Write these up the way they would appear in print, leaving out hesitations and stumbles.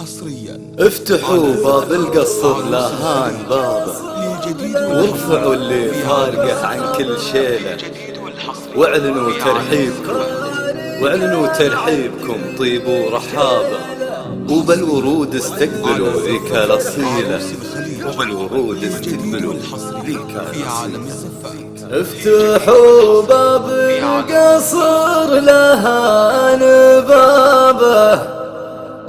حصريا. افتحوا باب القصر لهان بابه، وارفعوا اللي فارقه عن كل شيله، واعلنوا ترحيبكم طيب ورحابه، وبالورود استقبلوا ذيك الاصيله، افتحوا باب القصر لهان بابه،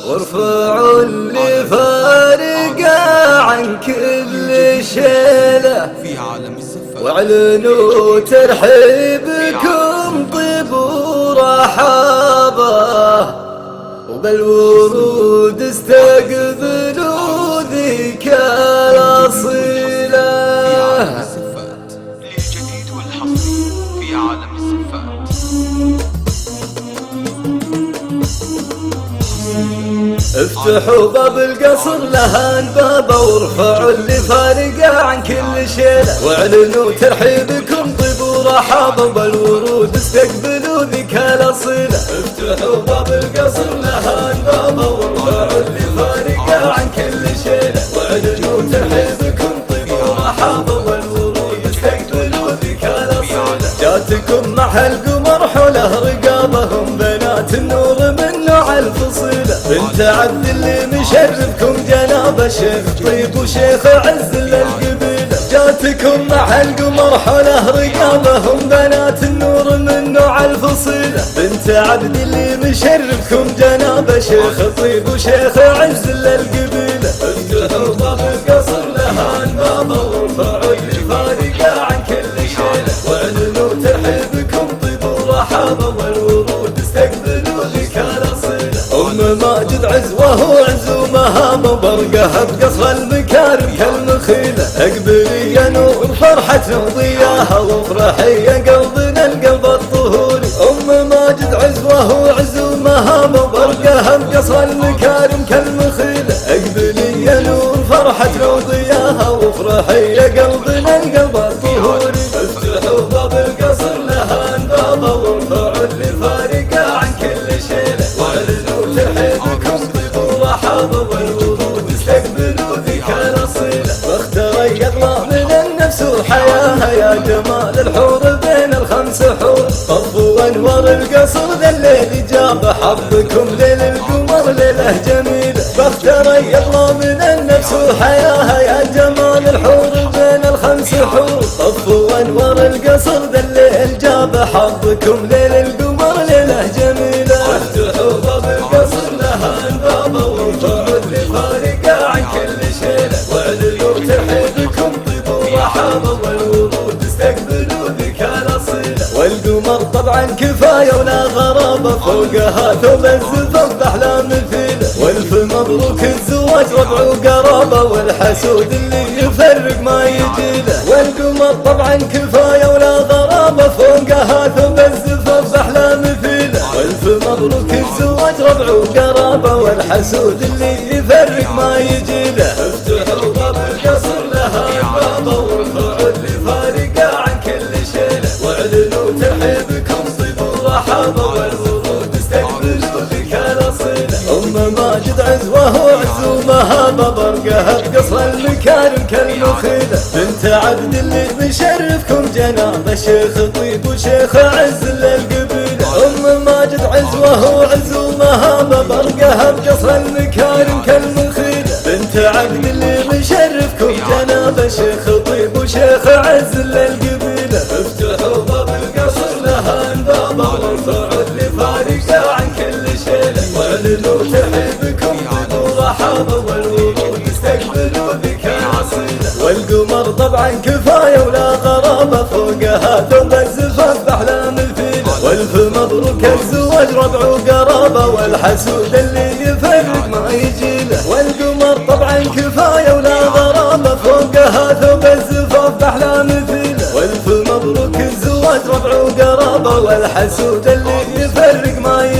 وارفعوا اللي فارقه عن كل شيله، واعلنوا ترحيبكم طيب ورحابه، وبالورود استقبلوا ذيك الاصيله. الجديد والحصري في عالم الصفات. افتحوا باب القصر لهان بابه، وارفعوا اللي فارقه عن كل شيله، واعلنوا ترحيبكم طيب ورحابه، وبالورود استقبلوا ذيك الاصيله. افتحوا باب القصر لهان بابه، وارفعوا اللي فارقه عن كل شيله، واعلنوا ترحيبكم طيب ورحابه، وبالورود استقبلوا ذيك الاصيله. جاتكم مع القمر حوله رقابهم بنات النور من نوع الفصيله، بنت عبد اللي مشرفكم جنابه، شيخ طيب وشيخ عز للقبيله. جاتكم مع القمر حوله رقابهم بنات النور من نوع الفصيله، بنت عبد اللي مشرفكم جنابه، شيخ طيب وشيخ عز للقبيله. افتحوا باب القصر لهان بابه، وارفعوا اللي فارقه عن كل شيله، واعلنوا ترحيبكم طيب ورحابه، والورود استقبلوا ذيك الاصيله. ماجد عزوه عزو مهابه، وبرقها بقصر المكارم كالمخيله، اقبلي يا نور فرحتنا وضياها، وافرحي يا قلبنا القلب الطهوري. ماجد عزوه عزو مهابه، وبرقها بقصر المكارم كالمخيله، اقبلي يا نور فرحتنا وضياها، وافرحي يا قلبنا القلب الطهوري. افتحوا باب القصر لهان بابه، وارفعوا اللي فارقه عن كل شيله، واعلنوا ترحيبكم طيب ورحابه، والورود استقبلوا ذيك الاصيله. واختار يطلع من النفس وحياها، يا جمال الحور بين الخمس حور، طفوا انوار القصر ذا الليل جاب حظكم ليل القمر ليله جميله. واختار يطلع من النفس وحياها، يا جمال الحور بين الخمس حور، طفوا انوار القصر ذا الليل جاب حظكم ليل القمر ليله جميله. افتحوا باب القصر لهان بابه، وارفعوا اللي فارقه عن كل شيله، واعلنوا ترحيبكم طيب ورحابه، والورود استقبلوا ذيك الاصيله. والقمر طبعا كفايه ولا غرابه، فوقها ثوب الزفاف باحلام مثيله، والف مبروك الزواج ربع وقرابه، والحسود اللي يفرق ما يجيله. والقمر طبعا كفايه ولا غرابه، فوقها ثوب الزفاف باحلام مثيله، والف مبروك الزواج ربع وقرابه، والحسود اللي يفرق ما يجيله. افتحوا باب القصر لهان بابه، وارفعوا اللي فارقه عن كل شيله، واعلنوا ترحيبكم طيب ورحابه، والورود استقبلوا ذيك الاصيله. ماجد عزوه عزو مهابه، برقها بقصر المكارم كالمخيله، بنت عبد اللي مشرفكم جنابه، شيخ طيب وشيخ عز للقبيله. ماجد عزوه عزو مهابه، برقها بقصر المكارم كالمخيله، بنت عبد اللي مشرفكم جنابه، شيخ طيب وشيخ عز للقبيله. افتحوا باب القصر لهان بابه، وارفعوا اللي فارقه عن كل شيله، واعلنوا ترحيبكم طيب ورحابه، والورود استقبلوا ذيك الاصيله. والقمر طبعا كفايه ولا غرابه، فوقها ثوب الزفاف باحلام الفيله، والف مبروك الزواج ربع وقرابه، والحسود اللي يفرق ما يجيله. والقمر طبعا كفايه ولا غرابه، فوقها ثوب الزفاف باحلام الفيله، والف مبروك الزواج ربع وقرابه، والحسود